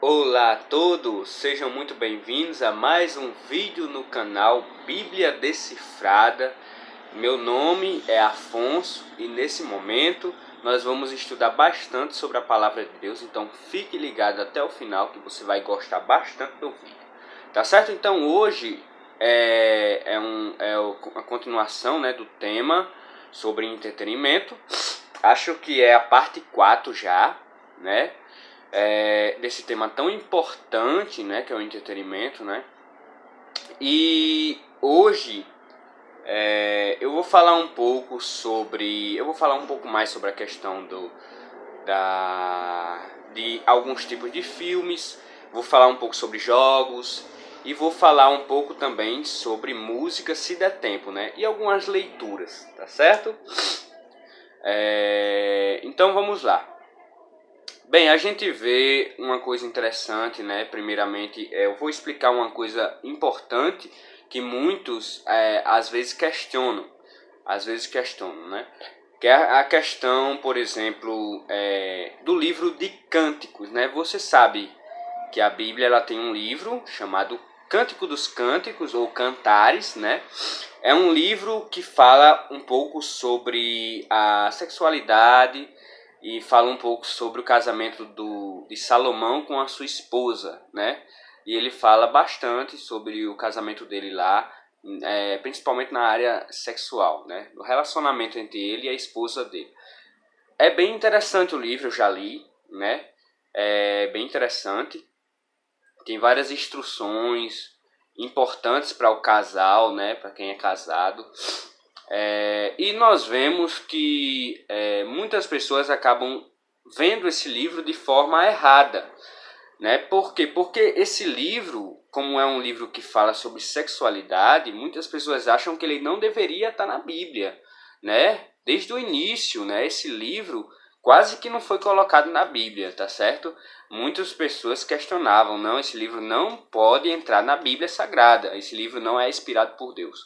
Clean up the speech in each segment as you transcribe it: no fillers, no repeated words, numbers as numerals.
Olá a todos, sejam muito bem-vindos a mais um vídeo no canal Bíblia Decifrada. Meu nome é Afonso e nesse momento nós vamos estudar bastante sobre a Palavra de Deus, então fique ligado até o final que você vai gostar bastante do vídeo, tá certo? Então hoje é a continuação, né, do tema sobre entretenimento. Acho que é a parte 4 já, né? Desse tema tão importante, né, que é o entretenimento, né? E hoje eu vou falar um pouco mais sobre a questão de alguns tipos de filmes. Vou falar um pouco sobre jogos e vou falar um pouco também sobre música, se der tempo, né? E algumas leituras, tá certo? Então vamos lá. Bem, a gente vê uma coisa interessante, né? Primeiramente, eu vou explicar uma coisa importante que muitos às vezes questionam, né? Que é a questão, por exemplo, do livro de Cânticos, né? Você sabe que a Bíblia ela tem um livro chamado Cântico dos Cânticos ou Cantares, né? É um livro que fala um pouco sobre a sexualidade e fala um pouco sobre o casamento de Salomão com a sua esposa, né? E ele fala bastante sobre o casamento dele lá, principalmente na área sexual, né? No relacionamento entre ele e a esposa dele. É bem interessante o livro, eu já li, né? É bem interessante. Tem várias instruções importantes para o casal, né? Para quem é casado. E nós vemos que muitas pessoas acabam vendo esse livro de forma errada, né? Por quê? Porque esse livro, como é um livro que fala sobre sexualidade, muitas pessoas acham que ele não deveria estar na Bíblia, né? Desde o início, né? Esse livro quase que não foi colocado na Bíblia, tá certo? Muitas pessoas questionavam, não, esse livro não pode entrar na Bíblia Sagrada, esse livro não é inspirado por Deus.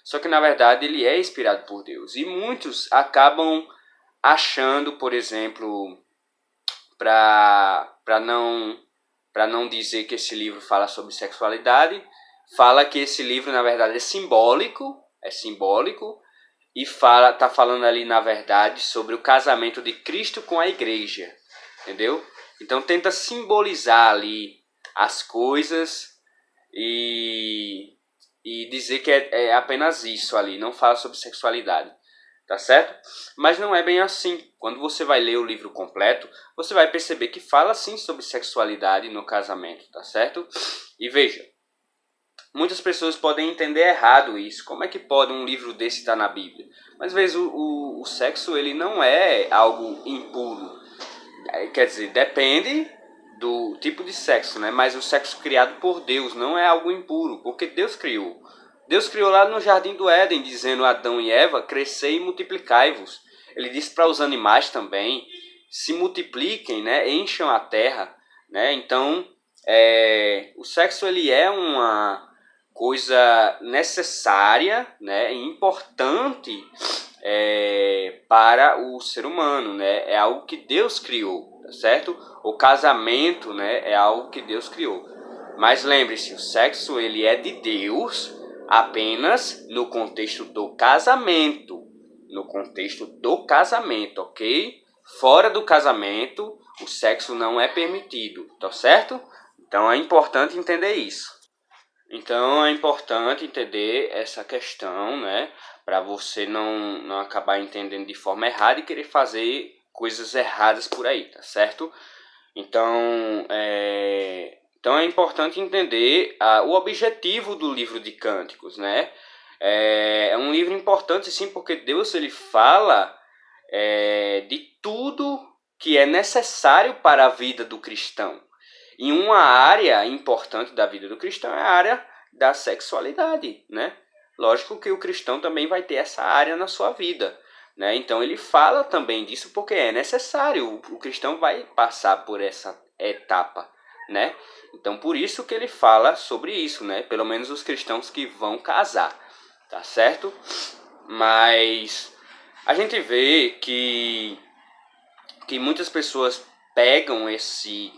Só que na verdade ele é inspirado por Deus. E muitos acabam achando, por exemplo, para não dizer que esse livro fala sobre sexualidade, fala que esse livro na verdade é simbólico e tá falando ali na verdade sobre o casamento de Cristo com a igreja, entendeu? Então tenta simbolizar ali as coisas e dizer que é apenas isso ali, não fala sobre sexualidade, tá certo? Mas não é bem assim. Quando você vai ler o livro completo, você vai perceber que fala sim sobre sexualidade no casamento, tá certo? E veja, muitas pessoas podem entender errado isso. Como é que pode um livro desse estar na Bíblia? Mas às vezes o sexo ele não é algo impuro. Quer dizer, depende do tipo de sexo, né? Mas o sexo criado por Deus não é algo impuro, porque Deus criou. Deus criou lá no Jardim do Éden, dizendo a Adão e Eva, crescei e multiplicai-vos. Ele disse para os animais também, se multipliquem, né? Encham a terra, né? Então, o sexo ele é uma coisa necessária, né? E importante para o ser humano, né? É algo que Deus criou, tá certo? O casamento, né, é algo que Deus criou. Mas lembre-se, o sexo ele é de Deus apenas no contexto do casamento, ok? Fora do casamento, o sexo não é permitido, tá certo? Então é importante entender isso. Então é importante entender essa questão, né? Para você não acabar entendendo de forma errada e querer fazer coisas erradas por aí, tá certo? Então é importante entender o objetivo do livro de Cânticos, né? É um livro importante sim, porque Deus ele fala de tudo que é necessário para a vida do cristão. E uma área importante da vida do cristão é a área da sexualidade, né? Lógico que o cristão também vai ter essa área na sua vida, né? Então ele fala também disso porque é necessário. O cristão vai passar por essa etapa, né? Então por isso que ele fala sobre isso, né? Pelo menos os cristãos que vão casar, tá certo? Mas a gente vê que muitas pessoas pegam esse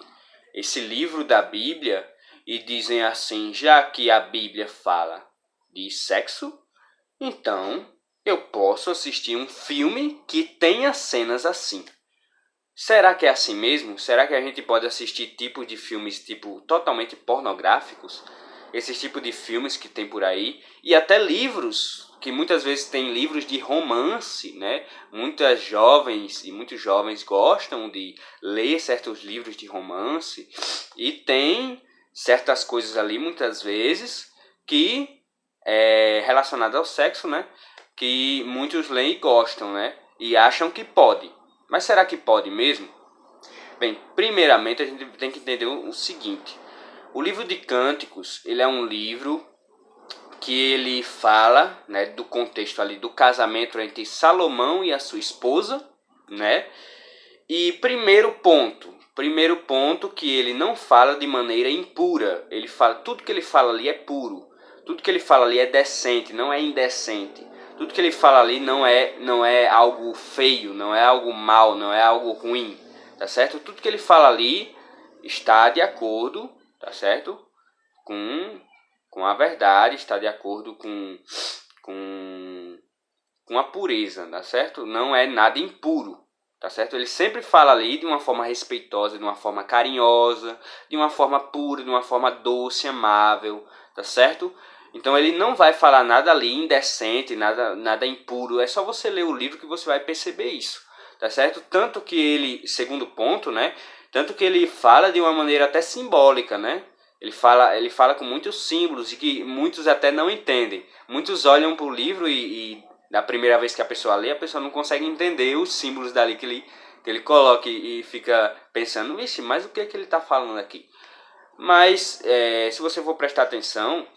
esse livro da Bíblia e dizem assim, já que a Bíblia fala de sexo, então eu posso assistir um filme que tenha cenas assim. Será que é assim mesmo? Será que a gente pode assistir tipos de filmes tipo totalmente pornográficos? Esses tipos de filmes que tem por aí e até livros, que muitas vezes tem livros de romance, né? Muitas jovens e muitos jovens gostam de ler certos livros de romance e tem certas coisas ali muitas vezes que é relacionadas ao sexo, né? Que muitos leem e gostam, né? E acham que pode. Mas será que pode mesmo? Bem, primeiramente a gente tem que entender o seguinte. O livro de Cânticos, ele é um livro que ele fala, né, do contexto ali do casamento entre Salomão e a sua esposa, né? E primeiro ponto que ele não fala de maneira impura. Ele fala, tudo que ele fala ali é puro. Tudo que ele fala ali é decente, não é indecente. Tudo que ele fala ali não é algo feio, não é algo mal, não é algo ruim, tá certo? Tudo que ele fala ali está de acordo, tá certo? Com a verdade, está de acordo com a pureza, tá certo? Não é nada impuro, tá certo? Ele sempre fala ali de uma forma respeitosa, de uma forma carinhosa, de uma forma pura, de uma forma doce, amável, tá certo? Então ele não vai falar nada ali indecente, nada impuro. É só você ler o livro que você vai perceber isso, tá certo? Tanto que ele, segundo ponto, né? Tanto que ele fala de uma maneira até simbólica, né? Ele fala com muitos símbolos e que muitos até não entendem. Muitos olham para o livro e na primeira vez que a pessoa lê, a pessoa não consegue entender os símbolos dali que ele coloca e fica pensando, vixe, mas o que é que ele está falando aqui? Mas se você for prestar atenção,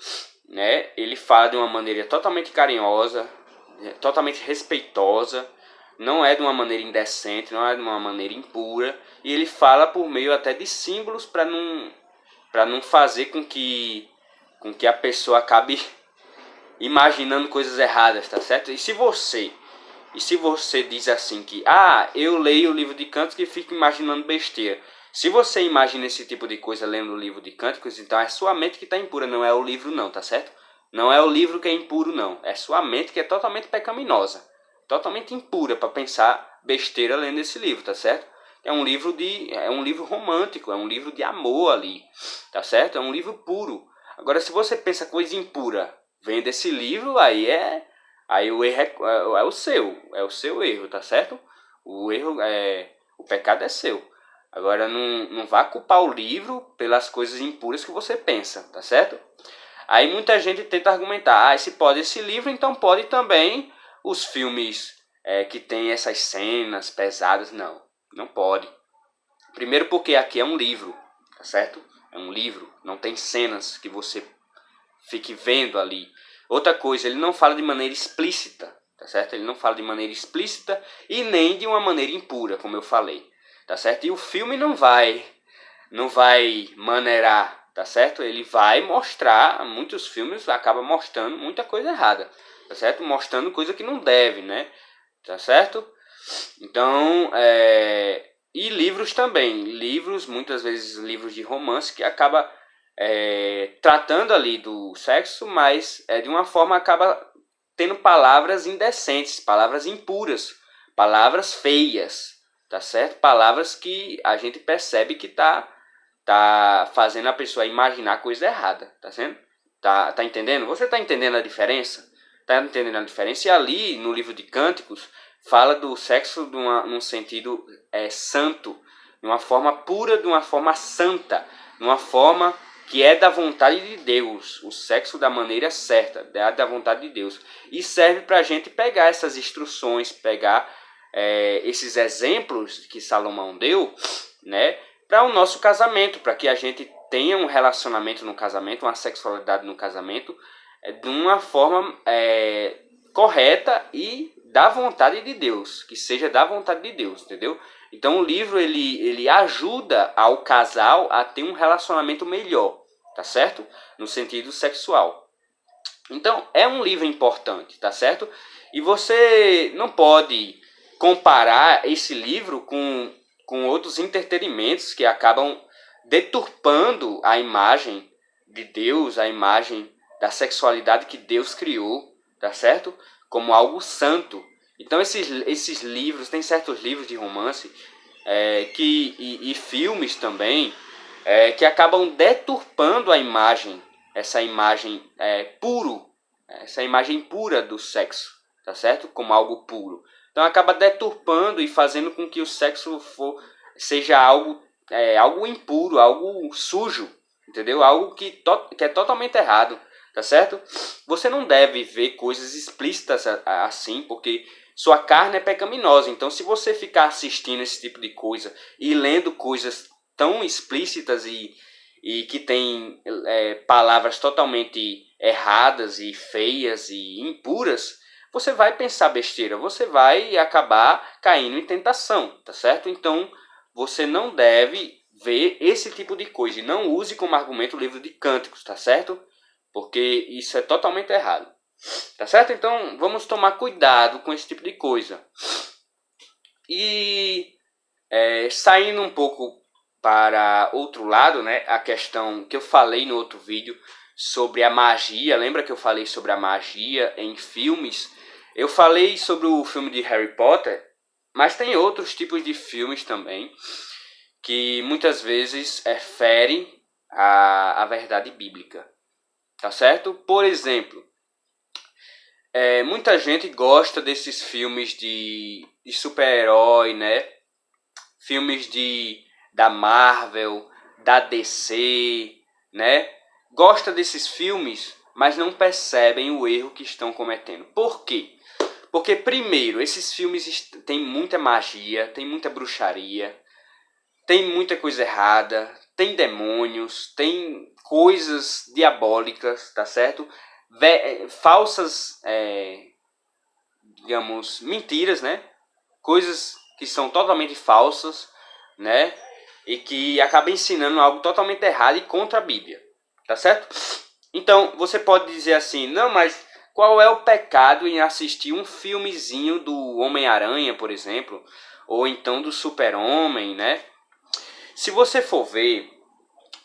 né, ele fala de uma maneira totalmente carinhosa, totalmente respeitosa, não é de uma maneira indecente, não é de uma maneira impura, e ele fala por meio até de símbolos para não fazer com que a pessoa acabe imaginando coisas erradas, tá certo? E se você diz assim que, eu leio o livro de Cânticos e fico imaginando besteira. Se você imagina esse tipo de coisa lendo o livro de Cânticos, então é sua mente que está impura, não é o livro não, tá certo? Não é o livro que é impuro não, é sua mente que é totalmente pecaminosa, totalmente impura para pensar besteira lendo esse livro, tá certo? É um livro romântico, é um livro de amor ali, tá certo? É um livro puro. Agora se você pensa coisa impura vendo esse livro, aí o erro é o seu erro, tá certo? O pecado é seu. Agora não vá culpar o livro pelas coisas impuras que você pensa, tá certo? Aí muita gente tenta argumentar, se pode esse livro, então pode também os filmes que tem essas cenas pesadas. Não pode. Primeiro porque aqui é um livro, tá certo? É um livro, não tem cenas que você fique vendo ali. Outra coisa, ele não fala de maneira explícita, tá certo? Ele não fala de maneira explícita e nem de uma maneira impura, como eu falei, tá certo? E o filme não vai maneirar, tá certo? Ele vai mostrar, muitos filmes acabam mostrando muita coisa errada, tá certo? Mostrando coisa que não deve, né? Tá certo? Então, e livros também, muitas vezes livros de romance que acaba tratando ali do sexo, mas de uma forma acaba tendo palavras indecentes, palavras impuras, palavras feias, tá certo? Palavras que a gente percebe que tá fazendo a pessoa imaginar coisa errada, tá certo? Tá entendendo? Você tá entendendo a diferença? Tá entendendo a diferença? E ali no livro de Cânticos fala do sexo num sentido santo, de uma forma pura, de uma forma santa, de uma forma que é da vontade de Deus, o sexo da maneira certa, da vontade de Deus. E serve para a gente pegar essas instruções, pegar esses exemplos que Salomão deu, né, para o nosso casamento, para que a gente tenha um relacionamento no casamento, uma sexualidade no casamento, de uma forma correta e da vontade de Deus, que seja da vontade de Deus, entendeu? Então o livro ele ajuda ao casal a ter um relacionamento melhor, tá certo? No sentido sexual. Então é um livro importante, tá certo? E você não pode comparar esse livro com outros entretenimentos que acabam deturpando a imagem de Deus, a imagem da sexualidade que Deus criou, tá certo? Como algo santo. Então esses livros, tem certos livros de romance e filmes também que acabam deturpando a imagem, essa imagem essa imagem pura do sexo, tá certo? Como algo puro. Então acaba deturpando e fazendo com que o sexo seja algo impuro, algo sujo, entendeu? Algo que é totalmente errado, tá certo? Você não deve ver coisas explícitas assim, porque sua carne é pecaminosa. Então, se você ficar assistindo esse tipo de coisa e lendo coisas tão explícitas e que tem palavras totalmente erradas e feias e impuras, você vai pensar besteira, você vai acabar caindo em tentação, tá certo? Então, você não deve ver esse tipo de coisa e não use como argumento o livro de Cânticos, tá certo? Porque isso é totalmente errado, tá certo? Então, vamos tomar cuidado com esse tipo de coisa. E saindo um pouco para outro lado, né? A questão que eu falei no outro vídeo sobre a magia. Lembra que eu falei sobre a magia em filmes? Eu falei sobre o filme de Harry Potter, mas tem outros tipos de filmes também que muitas vezes ferem a verdade bíblica, tá certo? Por exemplo, muita gente gosta desses filmes de super-herói, né? Filmes da Marvel, da DC, né? Gosta desses filmes, mas não percebem o erro que estão cometendo. Por quê? Porque, primeiro, esses filmes têm muita magia, tem muita bruxaria, tem muita coisa errada, tem demônios, tem coisas diabólicas, tá certo? Falsas, digamos, mentiras, né? Coisas que são totalmente falsas, né? E que acabam ensinando algo totalmente errado e contra a Bíblia, tá certo? Então, você pode dizer assim, não, mas qual é o pecado em assistir um filmezinho do Homem-Aranha, por exemplo, ou então do Super-Homem, né? Se você for ver,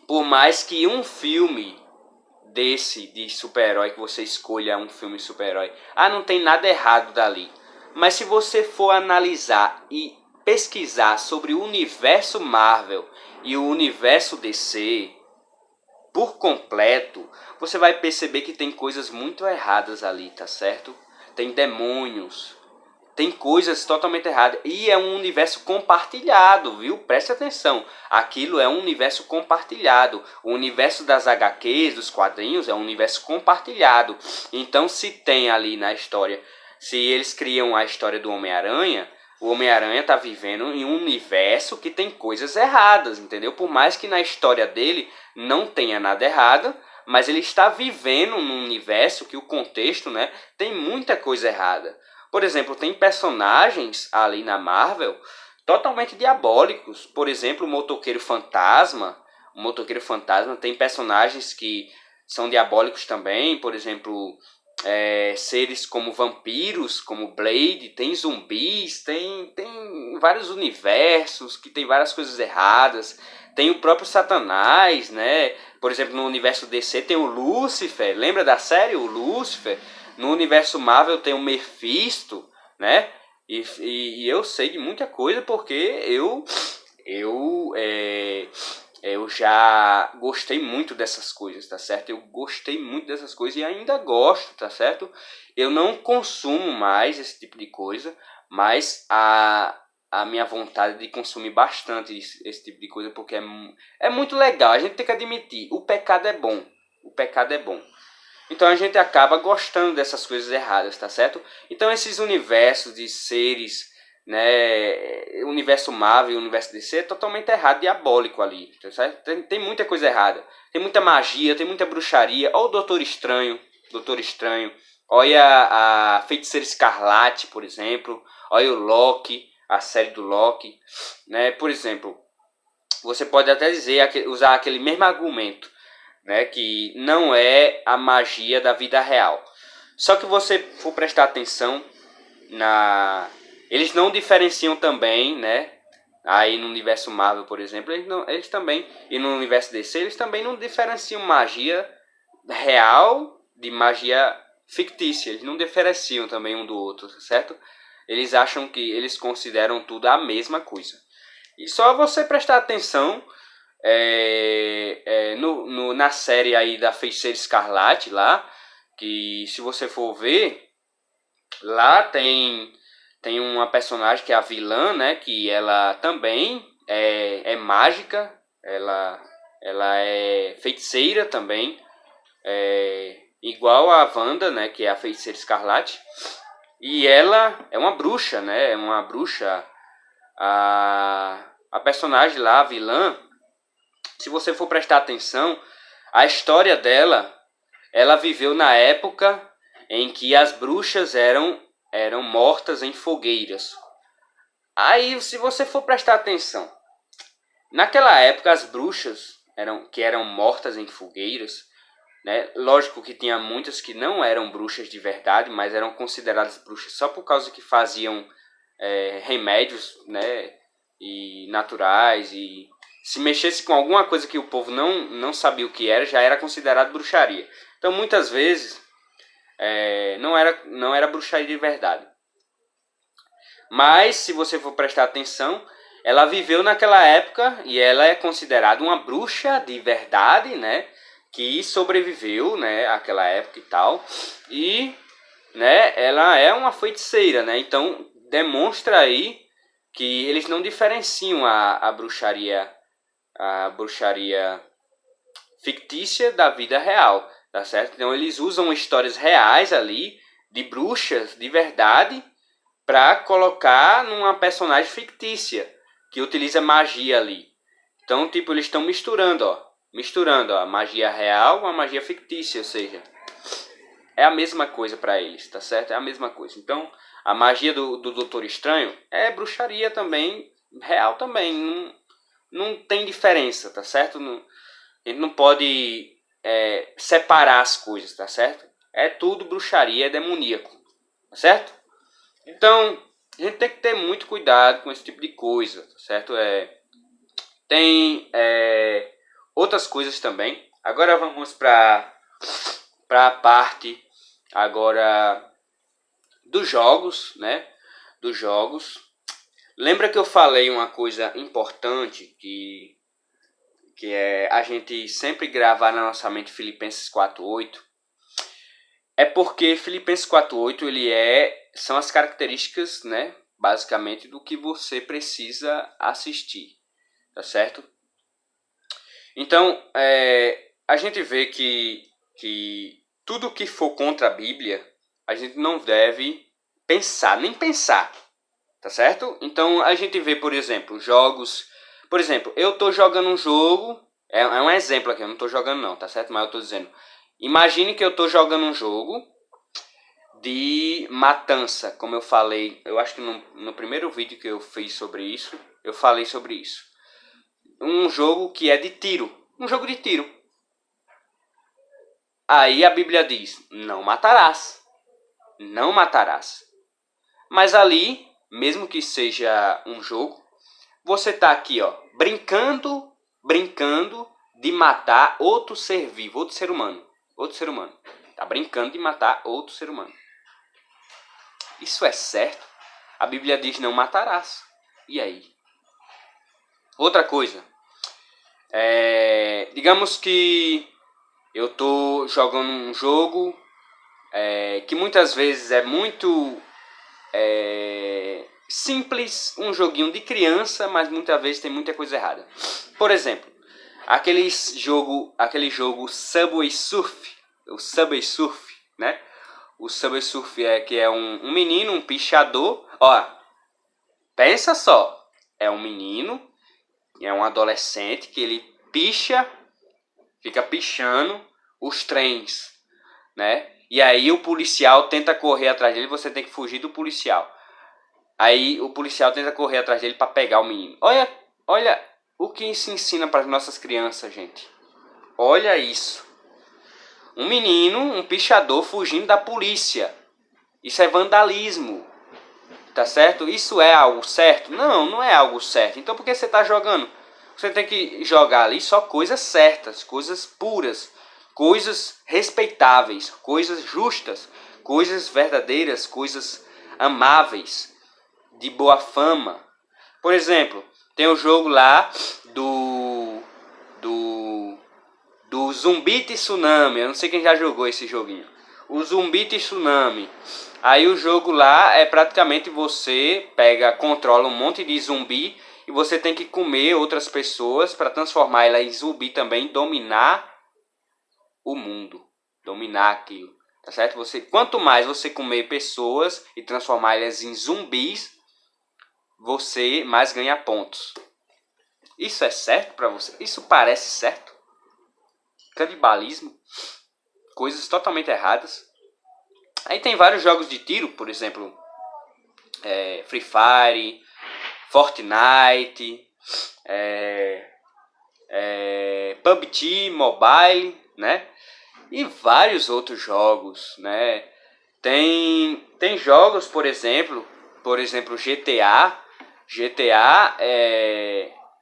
por mais que um filme desse de super-herói que você escolha um filme de super-herói, não tem nada errado dali. Mas se você for analisar e pesquisar sobre o universo Marvel e o universo DC por completo, você vai perceber que tem coisas muito erradas ali, tá certo? Tem demônios, tem coisas totalmente erradas. E é um universo compartilhado, viu? Preste atenção. Aquilo é um universo compartilhado. O universo das HQs, dos quadrinhos, é um universo compartilhado. Então, se tem ali na história, se eles criam a história do Homem-Aranha, o Homem-Aranha está vivendo em um universo que tem coisas erradas, entendeu? Por mais que na história dele não tenha nada errado, mas ele está vivendo num universo que o contexto, né, tem muita coisa errada. Por exemplo, tem personagens ali na Marvel totalmente diabólicos. Por exemplo, o Motoqueiro Fantasma. O Motoqueiro Fantasma tem personagens que são diabólicos também. Por exemplo, seres como vampiros, como Blade. Tem zumbis, tem vários universos que tem várias coisas erradas. Tem o próprio Satanás, né? Por exemplo, no universo DC tem o Lúcifer. Lembra da série? O Lúcifer. No universo Marvel tem o Mephisto, né? E eu sei de muita coisa porque eu já gostei muito dessas coisas, tá certo? Eu gostei muito dessas coisas e ainda gosto, tá certo? Eu não consumo mais esse tipo de coisa, mas a minha vontade de consumir bastante esse tipo de coisa porque é muito legal. A gente tem que admitir, o pecado é bom. O pecado é bom. Então a gente acaba gostando dessas coisas erradas, tá certo? Então esses universos de seres, né, o universo Marvel e o universo DC é totalmente errado, diabólico ali, tá certo? Tem muita coisa errada. Tem muita magia, tem muita bruxaria. Olha o Doutor Estranho. Olha a Feiticeira Escarlate, por exemplo. Olha o Loki, a série do Loki, né? Por exemplo, você pode até usar aquele mesmo argumento, né, que não é a magia da vida real. Só que você for prestar atenção eles não diferenciam também, né, Aí no universo Marvel, por exemplo, eles também, e no universo DC, eles também não diferenciam magia real de magia fictícia. Eles não diferenciam também um do outro, certo? Eles acham que eles consideram tudo a mesma coisa. E só você prestar atenção na série aí da Feiticeira Escarlate lá, que se você for ver, lá tem uma personagem que é a vilã, né? Que ela também é mágica, ela é feiticeira também, igual a Wanda, né? Que é a Feiticeira Escarlate. E ela é uma bruxa, né? É uma bruxa. A personagem lá, a vilã, se você for prestar atenção, a história dela, ela viveu na época em que as bruxas eram mortas em fogueiras. Aí, se você for prestar atenção, naquela época as bruxas que eram mortas em fogueiras, né? Lógico que tinha muitas que não eram bruxas de verdade, mas eram consideradas bruxas só por causa que faziam remédios, né? E naturais, e se mexesse com alguma coisa que o povo não sabia o que era, já era considerado bruxaria. Então muitas vezes não era bruxaria de verdade. Mas se você for prestar atenção, ela viveu naquela época e ela é considerada uma bruxa de verdade, né? Que sobreviveu, né, àquela época e tal. E, né, ela é uma feiticeira, né? Então demonstra aí que eles não diferenciam a bruxaria fictícia da vida real, tá certo? Então eles usam histórias reais ali de bruxas de verdade para colocar numa personagem fictícia que utiliza magia ali. Então, tipo, eles estão misturando a magia real com a magia fictícia, ou seja, é a mesma coisa para eles, tá certo? É a mesma coisa. Então, a magia do Doutor Estranho é bruxaria também, real também, não tem diferença, tá certo? A gente não pode separar as coisas, tá certo? É tudo bruxaria, é demoníaco, tá certo? Então, a gente tem que ter muito cuidado com esse tipo de coisa, tá certo? Tem outras coisas também. Agora vamos para a parte agora dos jogos, né? Dos jogos. Lembra que eu falei uma coisa importante que é a gente sempre gravar na nossa mente Filipenses 4:8? É porque Filipenses 4:8 são as características, né, basicamente do que você precisa assistir, tá certo? Então, a gente vê que tudo que for contra a Bíblia, a gente não deve nem pensar, tá certo? Então, a gente vê, por exemplo, jogos. Por exemplo, eu tô jogando um jogo, é um exemplo aqui, eu não tô jogando não, tá certo? Mas eu tô dizendo, imagine que eu tô jogando um jogo de matança, como eu falei, eu acho que no primeiro vídeo que eu fiz sobre isso, eu falei sobre isso. Um jogo que é de tiro, um jogo de tiro. Aí a Bíblia diz, não matarás, não matarás. Mas ali, mesmo que seja um jogo, você tá aqui, ó, brincando de matar outro ser vivo, outro ser humano. Tá brincando de matar outro ser humano. Isso é certo? A Bíblia diz não matarás. E aí? Outra coisa. Digamos que eu tô jogando um jogo que muitas vezes é muito simples, um joguinho de criança, mas muitas vezes tem muita coisa errada. Por exemplo, aquele jogo Subway Surf, o Subway Surf, né? O Subway Surf que é um menino, um pichador. Ó, pensa só, é um menino, é um adolescente que ele fica pichando os trens, né? E aí o policial tenta correr atrás dele, você tem que fugir do policial. Aí o policial tenta correr atrás dele para pegar o menino. Olha o que se ensina para as nossas crianças, gente. Olha isso. Um menino, um pichador fugindo da polícia. Isso é vandalismo. tá certo? Isso é algo certo? Não, não é algo certo. Então por que você está jogando? Você tem que jogar ali só coisas certas, coisas puras, coisas respeitáveis, coisas justas, coisas verdadeiras, coisas amáveis, de boa fama. Por exemplo, tem o jogo lá do do Zumbi Tsunami. Eu não sei quem já jogou esse joguinho. O Zumbi Tsunami. Aí o jogo lá é praticamente você controla um monte de zumbi e você tem que comer outras pessoas para transformar ela em zumbi também, dominar o mundo, dominar aquilo, tá certo? Quanto mais você comer pessoas e transformar elas em zumbis, você mais ganha pontos. Isso é certo para você? Isso parece certo? Canibalismo, coisas totalmente erradas. Aí tem vários jogos de tiro, por exemplo, Free Fire, Fortnite, PUBG Mobile, né? E vários outros jogos, né? Tem jogos, por exemplo GTA. GTA,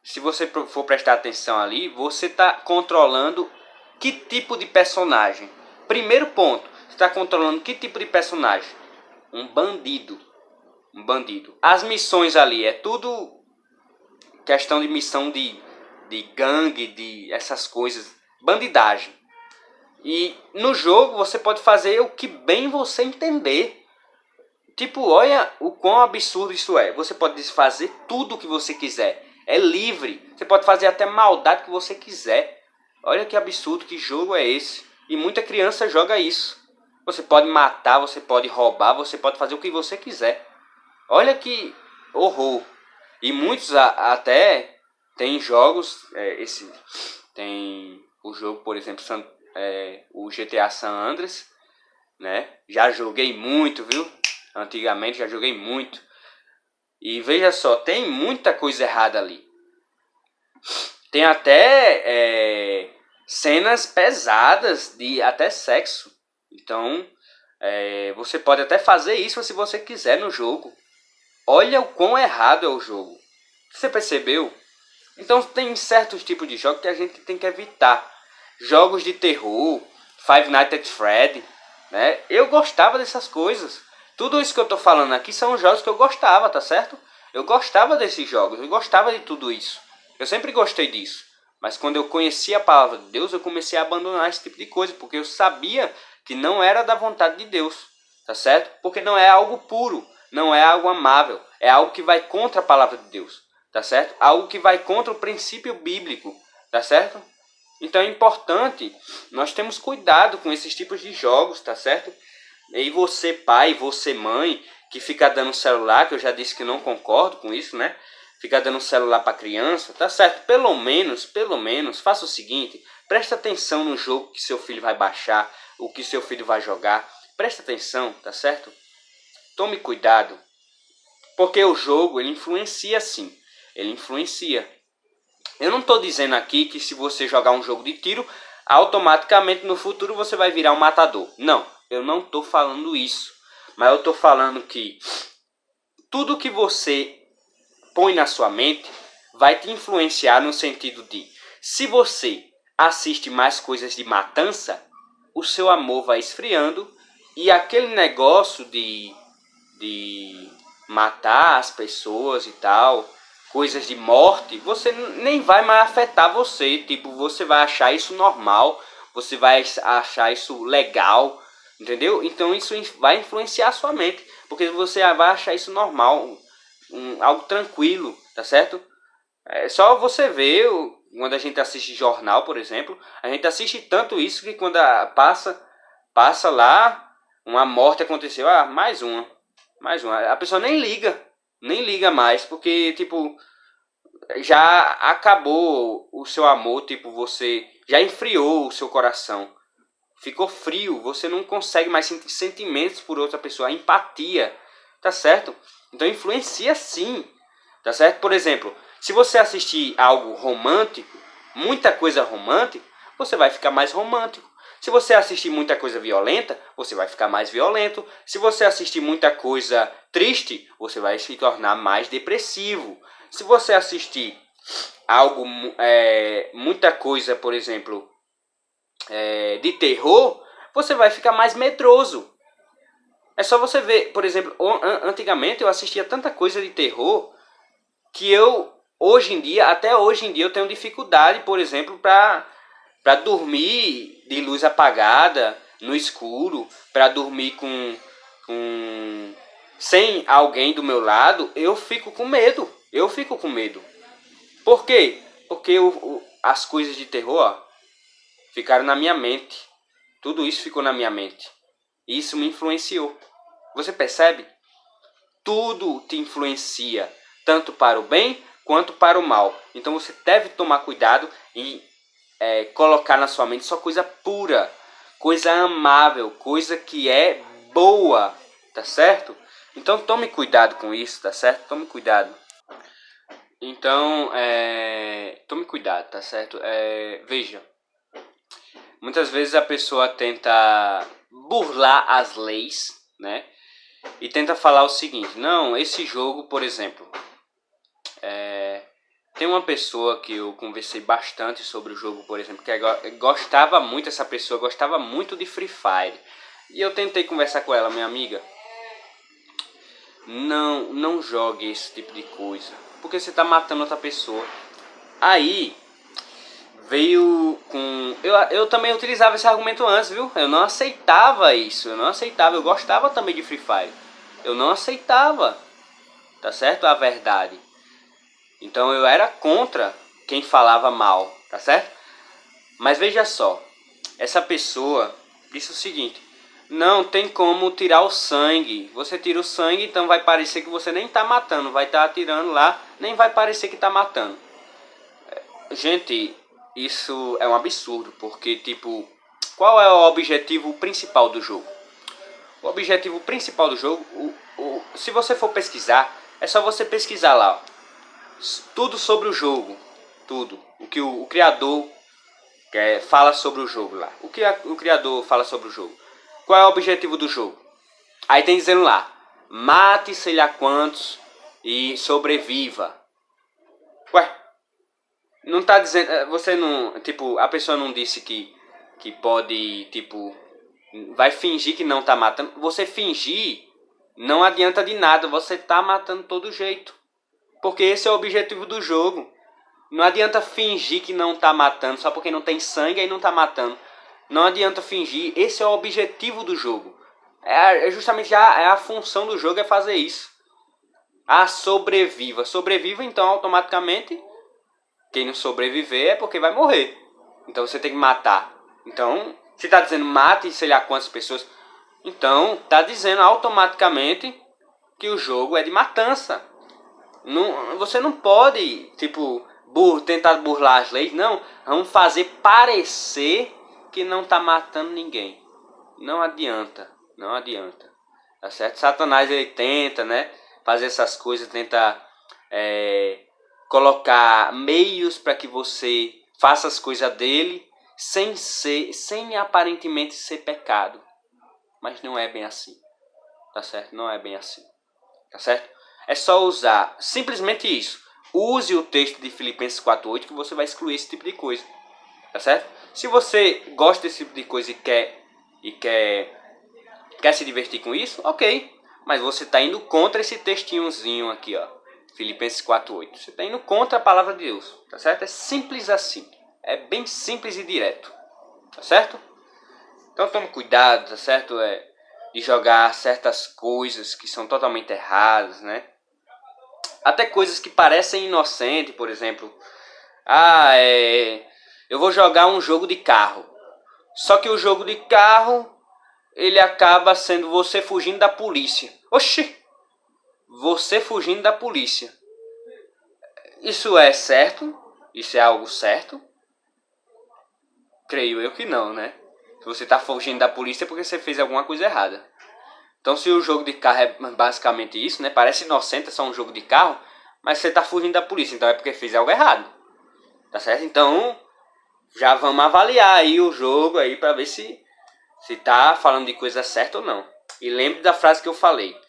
se você for prestar atenção ali, você está controlando que tipo de personagem. Primeiro ponto, você está controlando que tipo de personagem? Um bandido. As missões ali é tudo questão de missão de gangue, de essas coisas, bandidagem. E no jogo você pode fazer o que bem você entender. Tipo, olha o quão absurdo isso é. Você pode fazer tudo o que você quiser. É livre. Você pode fazer até maldade que você quiser. Olha que absurdo, que jogo é esse. E muita criança joga isso. Você pode matar, você pode roubar, você pode fazer o que você quiser. Olha que horror. E muitos até tem jogos, tem o jogo, por exemplo, o GTA San Andreas, né? Já joguei muito, viu? Antigamente já joguei muito. E veja só, tem muita coisa errada ali. Tem até cenas pesadas de até sexo. Então, você pode até fazer isso se você quiser no jogo. Olha o quão errado é o jogo. Você percebeu? Então tem certos tipos de jogos que a gente tem que evitar. Jogos de terror, Five Nights at Freddy, né? Eu gostava dessas coisas. Tudo isso que eu tô falando aqui são jogos que eu gostava, tá certo? Eu gostava desses jogos, eu gostava de tudo isso. Eu sempre gostei disso. Mas quando eu conheci a palavra de Deus, eu comecei a abandonar esse tipo de coisa, porque eu sabia que não era da vontade de Deus, tá certo? Porque não é algo puro, não é algo amável, é algo que vai contra a palavra de Deus, tá certo? Algo que vai contra o princípio bíblico, tá certo? Então é importante nós termos cuidado com esses tipos de jogos, tá certo? E você pai, você mãe, que fica dando celular, que eu já disse que não concordo com isso, né? Fica dando celular para criança, tá certo? Pelo menos, faça o seguinte, presta atenção no jogo que seu filho vai baixar, o que seu filho vai jogar. Presta atenção, tá certo? Tome cuidado, porque o jogo, ele influencia sim, ele influencia. Eu não estou dizendo aqui que se você jogar um jogo de tiro, automaticamente no futuro você vai virar um matador. Não, eu não estou falando isso. Mas eu estou falando que tudo que você põe na sua mente vai te influenciar no sentido de, se você assiste mais coisas de matança, o seu amor vai esfriando e aquele negócio de matar as pessoas e tal, coisas de morte, você nem vai mais afetar você. Tipo, você vai achar isso normal, você vai achar isso legal, entendeu? Então isso vai influenciar a sua mente, porque você vai achar isso normal, algo tranquilo, tá certo? É só você ver, quando a gente assiste jornal, por exemplo, a gente assiste tanto isso que quando passa lá, uma morte aconteceu, mais uma. A pessoa nem liga mais, porque tipo, já acabou o seu amor, tipo, você já esfriou o seu coração. Ficou frio, você não consegue mais sentir sentimentos por outra pessoa, empatia, tá certo? Então influencia sim, tá certo? Por exemplo, se você assistir algo romântico, muita coisa romântica, você vai ficar mais romântico. Se você assistir muita coisa violenta, você vai ficar mais violento. Se você assistir muita coisa triste, você vai se tornar mais depressivo. Se você assistir algo, muita coisa, por exemplo, de terror, você vai ficar mais medroso. É só você ver, por exemplo, antigamente eu assistia tanta coisa de terror que hoje em dia, até hoje em dia, eu tenho dificuldade, por exemplo, para dormir de luz apagada, no escuro, para dormir sem alguém do meu lado. Eu fico com medo. Eu fico com medo. Por quê? Porque as coisas de terror, ó, ficaram na minha mente. Tudo isso ficou na minha mente. E isso me influenciou. Você percebe? Tudo te influencia, tanto para o bem quanto para o mal. Então você deve tomar cuidado e colocar na sua mente só coisa pura, coisa amável, coisa que é boa, tá certo? Então tome cuidado com isso, tá certo? Tome cuidado. Então, tome cuidado, tá certo? Veja, muitas vezes a pessoa tenta burlar as leis, né? E tenta falar o seguinte: não, esse jogo, por exemplo, tem uma pessoa que eu conversei bastante sobre o jogo, por exemplo, que gostava muito, essa pessoa gostava muito de Free Fire. E eu tentei conversar com ela, minha amiga, não jogue esse tipo de coisa, porque você está matando outra pessoa. Aí veio com... Eu também utilizava esse argumento antes, viu? Eu não aceitava isso, eu gostava também de Free Fire. Eu não aceitava, tá certo? A verdade. Então eu era contra quem falava mal, tá certo? Mas veja só, essa pessoa disse o seguinte: não tem como tirar o sangue. Você tira o sangue, então vai parecer que você nem tá matando, vai estar atirando lá, nem vai parecer que tá matando. Gente, isso é um absurdo, porque tipo, qual é o objetivo principal do jogo? O objetivo principal do jogo, se você for pesquisar, é só você pesquisar lá, ó, tudo sobre o jogo, tudo. O que o criador fala sobre o jogo lá. O que o criador fala sobre o jogo? Qual é o objetivo do jogo? Aí tem dizendo lá: mate sei lá quantos e sobreviva. Ué, não tá dizendo... Você não... Tipo, a pessoa não disse que pode, tipo... Vai fingir que não tá matando. Você fingir não adianta de nada. Você tá matando todo jeito. Porque esse é o objetivo do jogo. Não adianta fingir que não tá matando só porque não tem sangue e não tá matando. Não adianta fingir. Esse é o objetivo do jogo. É justamente a função do jogo é fazer isso. Sobreviva. Sobreviva, então automaticamente quem não sobreviver é porque vai morrer. Então você tem que matar. Então, se tá dizendo mate sei lá quantas pessoas, então tá dizendo automaticamente que o jogo é de matança. Não, você não pode, tipo, tentar burlar as leis. Não, vamos fazer parecer que não tá matando ninguém. Não adianta, não adianta. Tá certo? Satanás, ele tenta, né, fazer essas coisas, tenta colocar meios para que você faça as coisas dele sem aparentemente ser pecado. Mas não é bem assim. Tá certo? Não é bem assim. Tá certo? É só usar simplesmente isso. Use o texto de Filipenses 4:8 que você vai excluir esse tipo de coisa. Tá certo? Se você gosta desse tipo de coisa e quer se divertir com isso, ok. Mas você está indo contra esse textinhozinho aqui, ó. Filipenses 4:8. Você está indo contra a palavra de Deus. Tá certo? É simples assim. É bem simples e direto. Tá certo? Então tome cuidado, tá certo? De jogar certas coisas que são totalmente erradas, né? Até coisas que parecem inocentes, por exemplo. Eu vou jogar um jogo de carro. Só que o jogo de carro, ele acaba sendo você fugindo da polícia. Oxi! Você fugindo da polícia. Isso é certo? Isso é algo certo? Creio eu que não, né? Se você está fugindo da polícia é porque você fez alguma coisa errada. Então se o jogo de carro é basicamente isso, né? Parece inocente, é só um jogo de carro, mas você está fugindo da polícia, então é porque fez algo errado. Tá certo? Então, já vamos avaliar aí o jogo aí para ver se tá falando de coisa certa ou não. E lembre da frase que eu falei.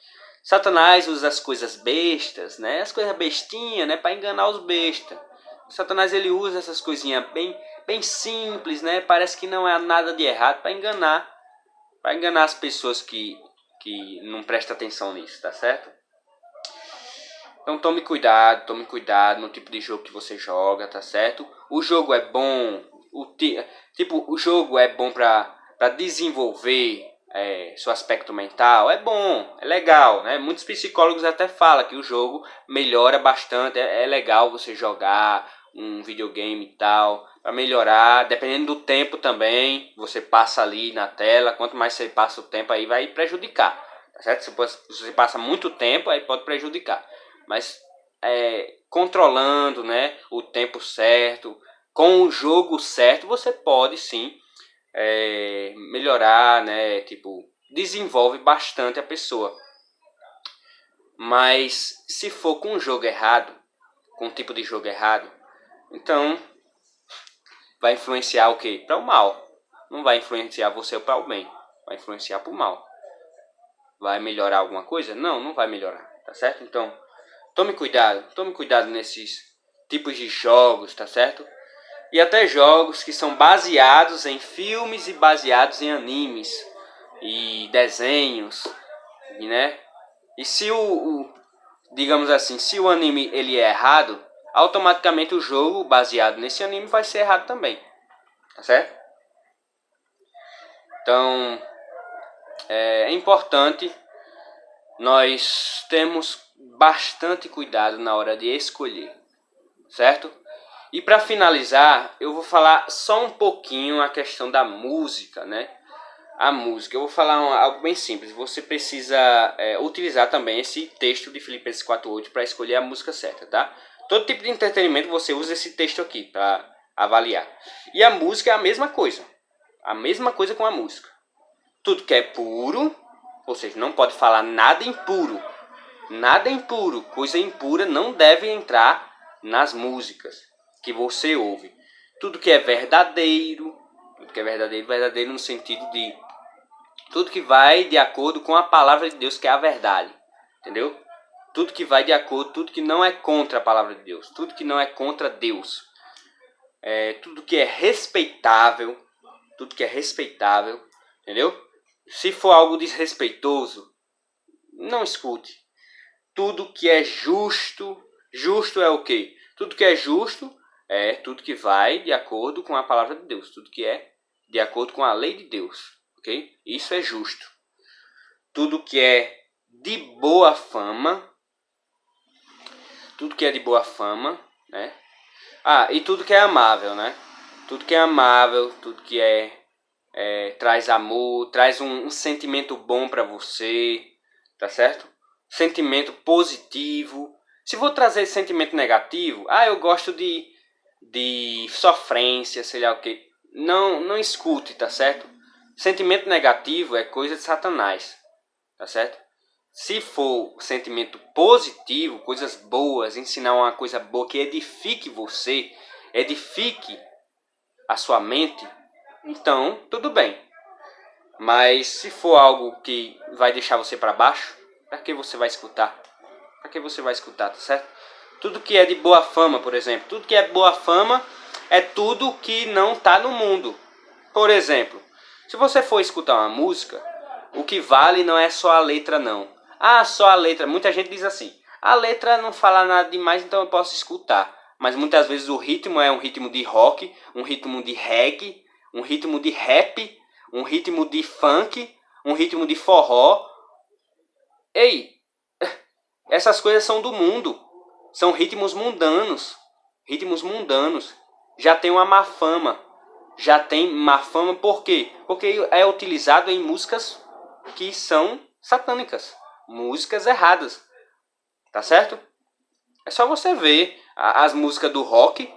Satanás usa as coisas bestas, né? As coisas bestinhas, né? Para enganar os bestas. Satanás ele usa essas coisinhas bem simples, né? Parece que não é nada de errado para enganar as pessoas que não prestam atenção nisso, tá certo? Então tome cuidado no tipo de jogo que você joga, tá certo? O jogo é bom, o jogo é bom para desenvolver seu aspecto mental, é bom, é legal, né? Muitos psicólogos até falam que o jogo melhora bastante, é legal você jogar um videogame e tal, para melhorar, dependendo do tempo também, você passa ali na tela, quanto mais você passa o tempo aí vai prejudicar, tá certo? Se você passa muito tempo aí pode prejudicar, mas controlando, né, o tempo certo, com o jogo certo, você pode sim melhorar, né? Tipo, desenvolve bastante a pessoa. Mas se for com um jogo errado, com um tipo de jogo errado, então vai influenciar o quê? Para o mal. Não vai influenciar você para o bem. Vai influenciar para o mal. Vai melhorar alguma coisa? Não, não vai melhorar, tá certo? Então, tome cuidado nesses tipos de jogos, tá certo? E até jogos que são baseados em filmes e baseados em animes e desenhos, né? E se digamos assim, se o anime ele é errado, automaticamente o jogo baseado nesse anime vai ser errado também, tá certo? Então é importante nós termos bastante cuidado na hora de escolher, certo? E para finalizar, eu vou falar só um pouquinho a questão da música, né? A música, eu vou falar algo bem simples. Você precisa utilizar também esse texto de Filipenses 4:8 para escolher a música certa, tá? Todo tipo de entretenimento você usa esse texto aqui para avaliar. E a música é a mesma coisa com a música. Tudo que é puro, ou seja, não pode falar nada impuro. Nada impuro, coisa impura não deve entrar nas músicas que você ouve. Tudo que é verdadeiro, verdadeiro no sentido de tudo que vai de acordo com a palavra de Deus, que é a verdade. Entendeu? Tudo que vai de acordo, tudo que não é contra a palavra de Deus, tudo que não é contra Deus. Tudo que é respeitável, entendeu? Se for algo desrespeitoso, não escute. Tudo que é justo, justo é o quê? Tudo que é justo é tudo que vai de acordo com a palavra de Deus, tudo que é de acordo com a lei de Deus, ok? Isso é justo. Tudo que é de boa fama, né? E tudo que é amável, né? Tudo que é amável, tudo que traz amor, traz um sentimento bom para você, tá certo? Sentimento positivo. Se for trazer sentimento negativo, eu gosto de sofrência, sei lá o que. Não escute, tá certo? Sentimento negativo é coisa de Satanás, tá certo? Se for sentimento positivo, coisas boas, ensinar uma coisa boa que edifique você, edifique a sua mente, então tudo bem. Mas se for algo que vai deixar você para baixo, para que você vai escutar? Para que você vai escutar, tá certo? Tudo que é de boa fama, por exemplo, tudo que é boa fama é tudo que não está no mundo. Por exemplo, se você for escutar uma música, o que vale não é só a letra não. Só a letra. Muita gente diz assim, a letra não fala nada demais, então eu posso escutar. Mas muitas vezes o ritmo é um ritmo de rock, um ritmo de reggae, um ritmo de rap, um ritmo de funk, um ritmo de forró. Ei, essas coisas são do mundo. São ritmos mundanos. Ritmos mundanos. Já tem uma má fama. Já tem má fama por quê? Porque é utilizado em músicas que são satânicas. Músicas erradas. Tá certo? É só você ver as músicas do rock,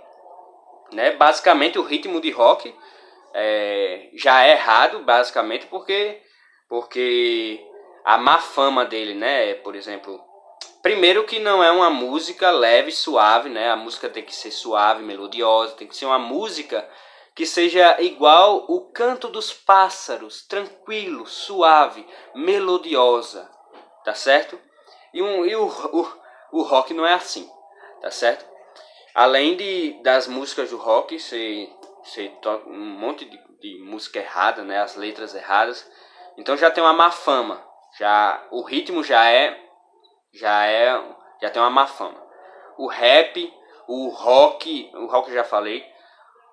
né? Basicamente o ritmo de rock já é errado, basicamente, porque a má fama dele, né? Por exemplo, primeiro que não é uma música leve, suave, né? A música tem que ser suave, melodiosa, tem que ser uma música que seja igual o canto dos pássaros, tranquilo, suave, melodiosa, tá certo? E o rock não é assim, tá certo? Além das músicas do rock ser um monte de música errada, né? As letras erradas, então já tem uma má fama, o ritmo já tem uma má fama. O rap, o rock eu já falei,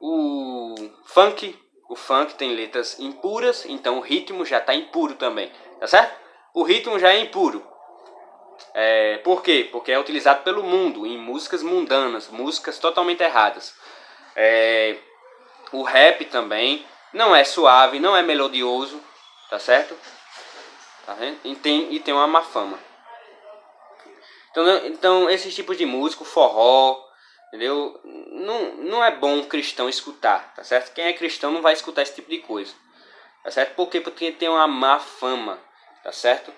o funk tem letras impuras, então o ritmo já está impuro também, tá certo? O ritmo já é impuro. Por quê? Porque é utilizado pelo mundo em músicas mundanas, músicas totalmente erradas. O rap também não é suave, não é melodioso, tá certo? Tá vendo? E tem uma má fama. Então esses tipos de música, forró, entendeu? Não é bom um cristão escutar, tá certo? Quem é cristão não vai escutar esse tipo de coisa, tá certo? Por quê? Porque tem uma má fama, tá certo?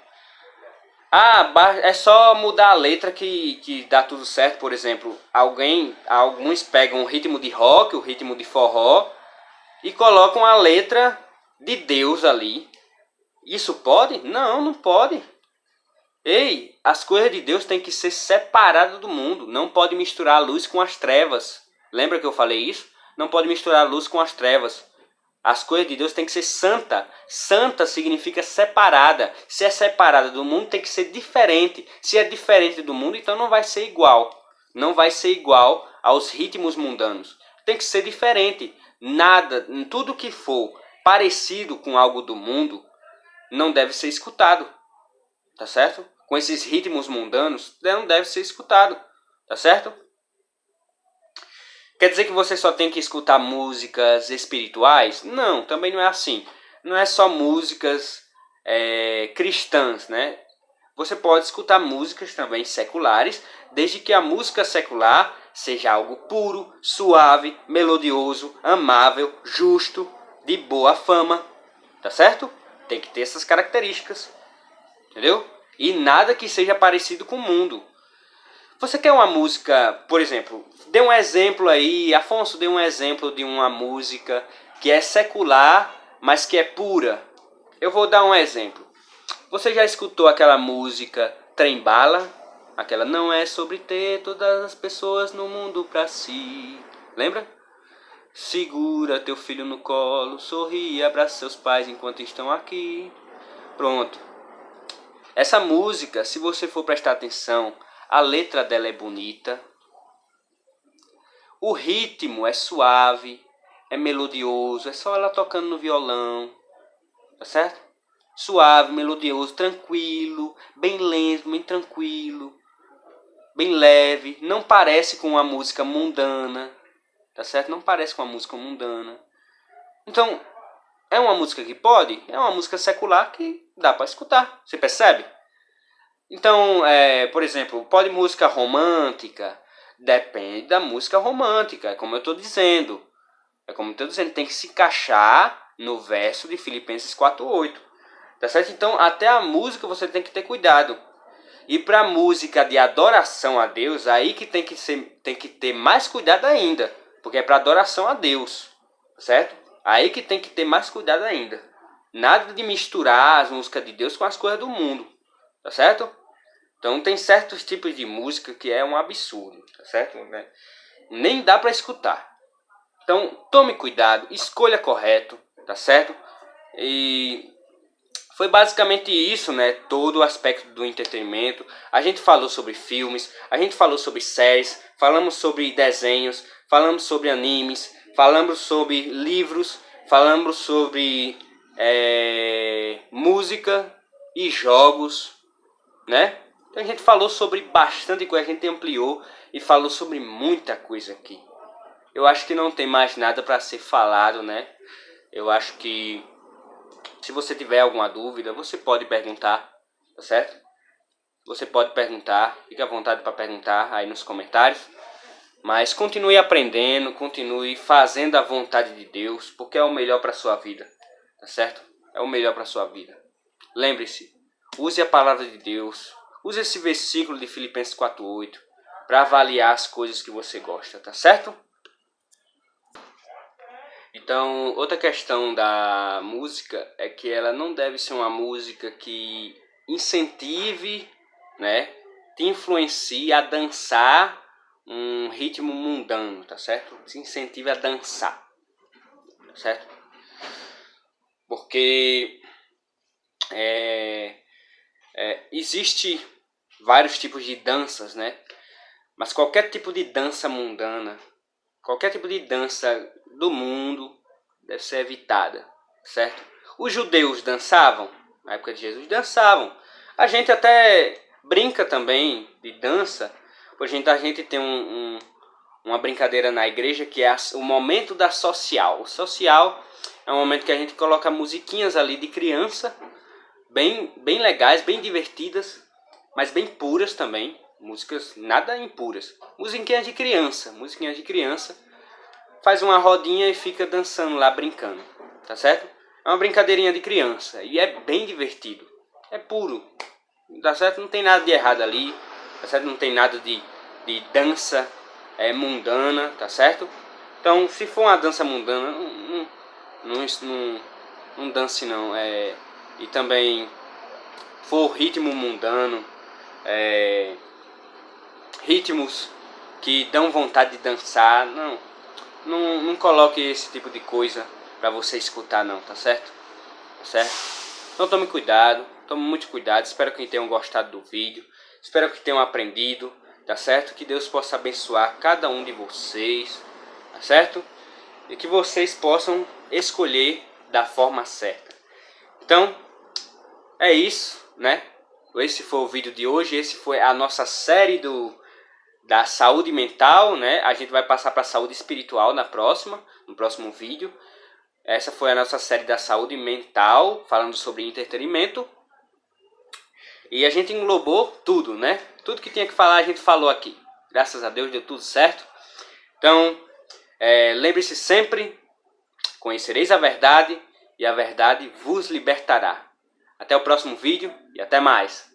É só mudar a letra que dá tudo certo. Por exemplo, alguns pegam o ritmo de rock, o ritmo de forró e colocam a letra de Deus ali. Isso pode? Não, não pode. Ei, as coisas de Deus têm que ser separadas do mundo. Não pode misturar a luz com as trevas. Lembra que eu falei isso? Não pode misturar a luz com as trevas. As coisas de Deus têm que ser santa. Santa significa separada. Se é separada do mundo, tem que ser diferente. Se é diferente do mundo, então não vai ser igual. Não vai ser igual aos ritmos mundanos. Tem que ser diferente. Nada, tudo que for parecido com algo do mundo, não deve ser escutado. Tá certo? Com esses ritmos mundanos, não deve ser escutado. Tá certo? Quer dizer que você só tem que escutar músicas espirituais? Não, também não é assim. Não é só músicas cristãs, né? Você pode escutar músicas também seculares, desde que a música secular seja algo puro, suave, melodioso, amável, justo, de boa fama. Tá certo? Tem que ter essas características. Entendeu? E nada que seja parecido com o mundo. Você quer uma música, por exemplo, dê um exemplo aí, Afonso, dê um exemplo de uma música que é secular, mas que é pura. Eu vou dar um exemplo. Você já escutou aquela música Trem-Bala? Aquela não é sobre ter todas as pessoas no mundo pra si. Lembra? Segura teu filho no colo, sorri e abraça seus pais enquanto estão aqui. Pronto. Essa música, se você for prestar atenção, a letra dela é bonita, o ritmo é suave, é melodioso, é só ela tocando no violão, tá certo? Suave, melodioso, tranquilo, bem lento, bem tranquilo, bem leve, não parece com uma música mundana, tá certo? Não parece com uma música mundana. Então, é uma música que pode? É uma música secular que dá para escutar, você percebe? Então, por exemplo, pode música romântica? Depende da música romântica, é como eu estou dizendo. É como eu estou dizendo, tem que se encaixar no verso de Filipenses 4:8. Tá certo? Então, até a música você tem que ter cuidado. E para música de adoração a Deus, aí que tem que ter mais cuidado ainda. Porque é para adoração a Deus. Certo? Aí que tem que ter mais cuidado ainda. Nada de misturar as músicas de Deus com as coisas do mundo. Tá certo? Então tem certos tipos de música que é um absurdo, tá certo? Nem dá para escutar. Então tome cuidado, escolha correto, tá certo? E foi basicamente isso, né? Todo o aspecto do entretenimento. A gente falou sobre filmes, a gente falou sobre séries, falamos sobre desenhos, falamos sobre animes, falamos sobre livros, falamos sobre música e jogos, né? Então a gente falou sobre bastante coisa, a gente ampliou e falou sobre muita coisa aqui. Eu acho que não tem mais nada para ser falado, né? Eu acho que se você tiver alguma dúvida, você pode perguntar, tá certo? Você pode perguntar, fique à vontade para perguntar aí nos comentários. Mas continue aprendendo, continue fazendo a vontade de Deus, porque é o melhor para sua vida, tá certo? É o melhor para sua vida. Lembre-se, use a palavra de Deus, use esse versículo de Filipenses 4:8 para avaliar as coisas que você gosta, tá certo? Então, outra questão da música é que ela não deve ser uma música que incentive, né, te influencie a dançar um ritmo mundano, tá certo? Te incentive a dançar, tá certo? Porque existe vários tipos de danças, né? Mas qualquer tipo de dança mundana, qualquer tipo de dança do mundo deve ser evitada, certo? Os judeus dançavam, na época de Jesus dançavam. A gente até brinca também de dança, pois a gente tem uma brincadeira na igreja que é o momento da social. O social é um momento que a gente coloca musiquinhas ali de criança, bem legais, bem divertidas, mas bem puras também. Músicas nada impuras. Musiquinhas de criança. Faz uma rodinha e fica dançando lá, brincando, tá certo? É uma brincadeirinha de criança e é bem divertido. É puro, tá certo? Não tem nada de errado ali, tá certo? Não tem nada de dança mundana, tá certo? Então, se for uma dança mundana, não dance não. E também for ritmo mundano, ritmos que dão vontade de dançar, não coloque esse tipo de coisa para você escutar não, tá certo? Tá certo? Então tome muito cuidado, espero que tenham gostado do vídeo, espero que tenham aprendido, tá certo? Que Deus possa abençoar cada um de vocês, tá certo? E que vocês possam escolher da forma certa. Então, é isso, né? Esse foi o vídeo de hoje, esse foi a nossa série da saúde mental, né? A gente vai passar para a saúde espiritual no próximo vídeo. Essa foi a nossa série da saúde mental, falando sobre entretenimento. E a gente englobou tudo, né? Tudo que tinha que falar a gente falou aqui. Graças a Deus deu tudo certo. Então, lembre-se sempre, conhecereis a verdade e a verdade vos libertará. Até o próximo vídeo e até mais.